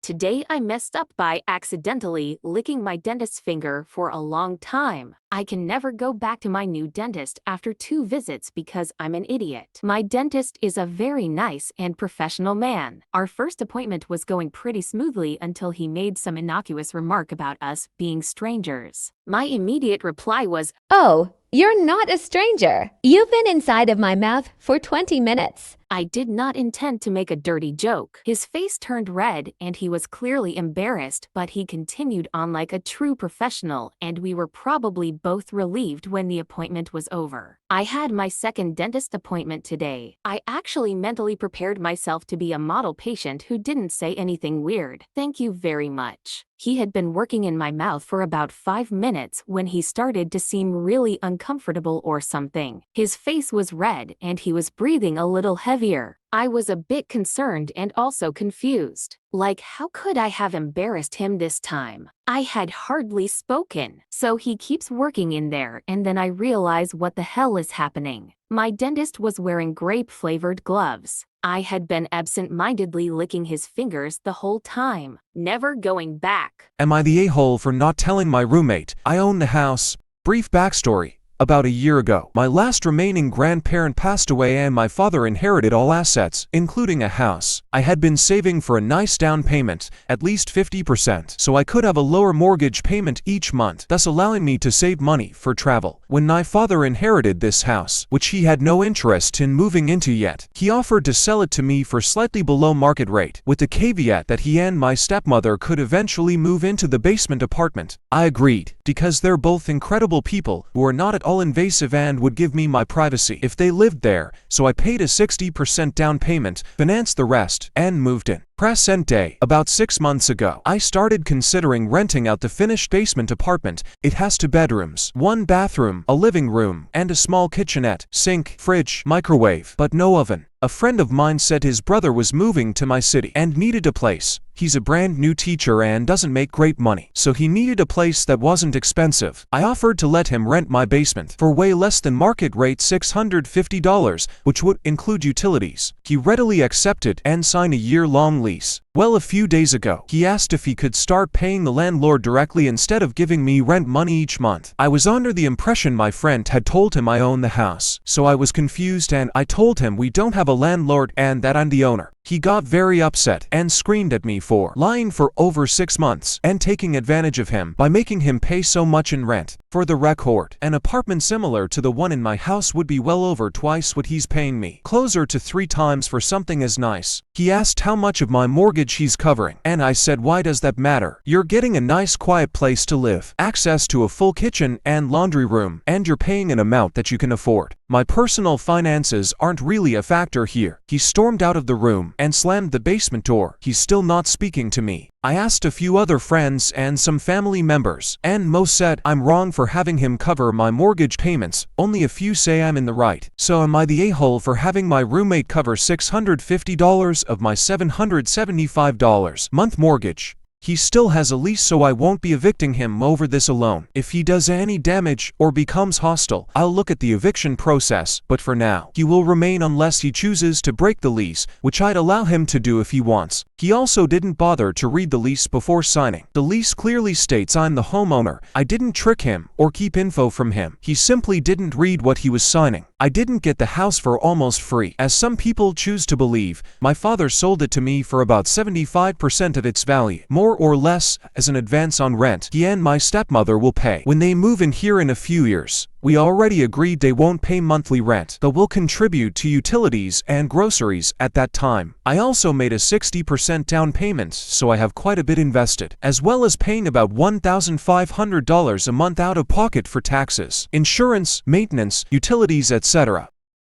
Today I messed up by accidentally licking my dentist's finger for a long time. I can never go back to my new dentist after 2 visits because I'm an idiot. My dentist is a very nice and professional man. Our first appointment was going pretty smoothly until he made some innocuous remark about us being strangers. My immediate reply was, "Oh, you're not a stranger. You've been inside of my mouth for 20 minutes. I did not intend to make a dirty joke. His face turned red and he was clearly embarrassed, but he continued on like a true professional, and we were probably both relieved when the appointment was over. I had my second dentist appointment today. I actually mentally prepared myself to be a model patient who didn't say anything weird. Thank you very much. He had been working in my mouth for about 5 minutes when he started to seem really uncomfortable or something. His face was red and he was breathing a little heavier. I was a bit concerned and also confused. Like, how could I have embarrassed him this time? I had hardly spoken. So he keeps working in there, and then I realize what the hell is happening. My dentist was wearing grape-flavored gloves. I had been absent-mindedly licking his fingers the whole time, never going back. Am I the a-hole for not telling my roommate I own the house? Brief backstory. About a year ago, my last remaining grandparent passed away and my father inherited all assets, including a house. I had been saving for a nice down payment, at least 50%, so I could have a lower mortgage payment each month, thus allowing me to save money for travel. When my father inherited this house, which he had no interest in moving into yet, he offered to sell it to me for slightly below market rate, with the caveat that he and my stepmother could eventually move into the basement apartment. I agreed, because they're both incredible people who are not at all invasive and would give me my privacy if they lived there, so I paid a 60% down payment, financed the rest, and moved in. Present day. About 6 months ago, I started considering renting out the finished basement apartment. It has 2 bedrooms, 1 bathroom, a living room, and a small kitchenette, sink, fridge, microwave, but no oven. A friend of mine said his brother was moving to my city and needed a place. He's a brand new teacher and doesn't make great money, so he needed a place that wasn't expensive. I offered to let him rent my basement for way less than market rate $650, which would include utilities. He readily accepted and signed a year-long lease. Well, a few days ago, he asked if he could start paying the landlord directly instead of giving me rent money each month. I was under the impression my friend had told him I own the house, so I was confused and I told him we don't have a landlord and that I'm the owner. He got very upset and screamed at me for lying for over 6 months and taking advantage of him by making him pay so much in rent. For the record, an apartment similar to the one in my house would be well over twice what he's paying me, closer to 3 times for something as nice. He asked how much of my mortgage he's covering, and I said, why does that matter? You're getting a nice quiet place to live, access to a full kitchen and laundry room, and you're paying an amount that you can afford. My personal finances aren't really a factor here. He stormed out of the room and slammed the basement door. He's still not speaking to me. I asked a few other friends and some family members, and most said I'm wrong for having him cover my mortgage payments. Only a few say I'm in the right. So am I the a-hole for having my roommate cover $650 of my $775 month mortgage? He still has a lease, so I won't be evicting him over this alone. If he does any damage or becomes hostile, I'll look at the eviction process, but for now, he will remain unless he chooses to break the lease, which I'd allow him to do if he wants. He also didn't bother to read the lease before signing. The lease clearly states I'm the homeowner. I didn't trick him or keep info from him. He simply didn't read what he was signing. I didn't get the house for almost free, as some people choose to believe. My father sold it to me for about 75% of its value, more or less, as an advance on rent he and my stepmother will pay when they move in here in a few years. We already agreed they won't pay monthly rent, but will contribute to utilities and groceries at that time. I also made a 60% down payment, so I have quite a bit invested, as well as paying about $1,500 a month out of pocket for taxes, insurance, maintenance, utilities, etc.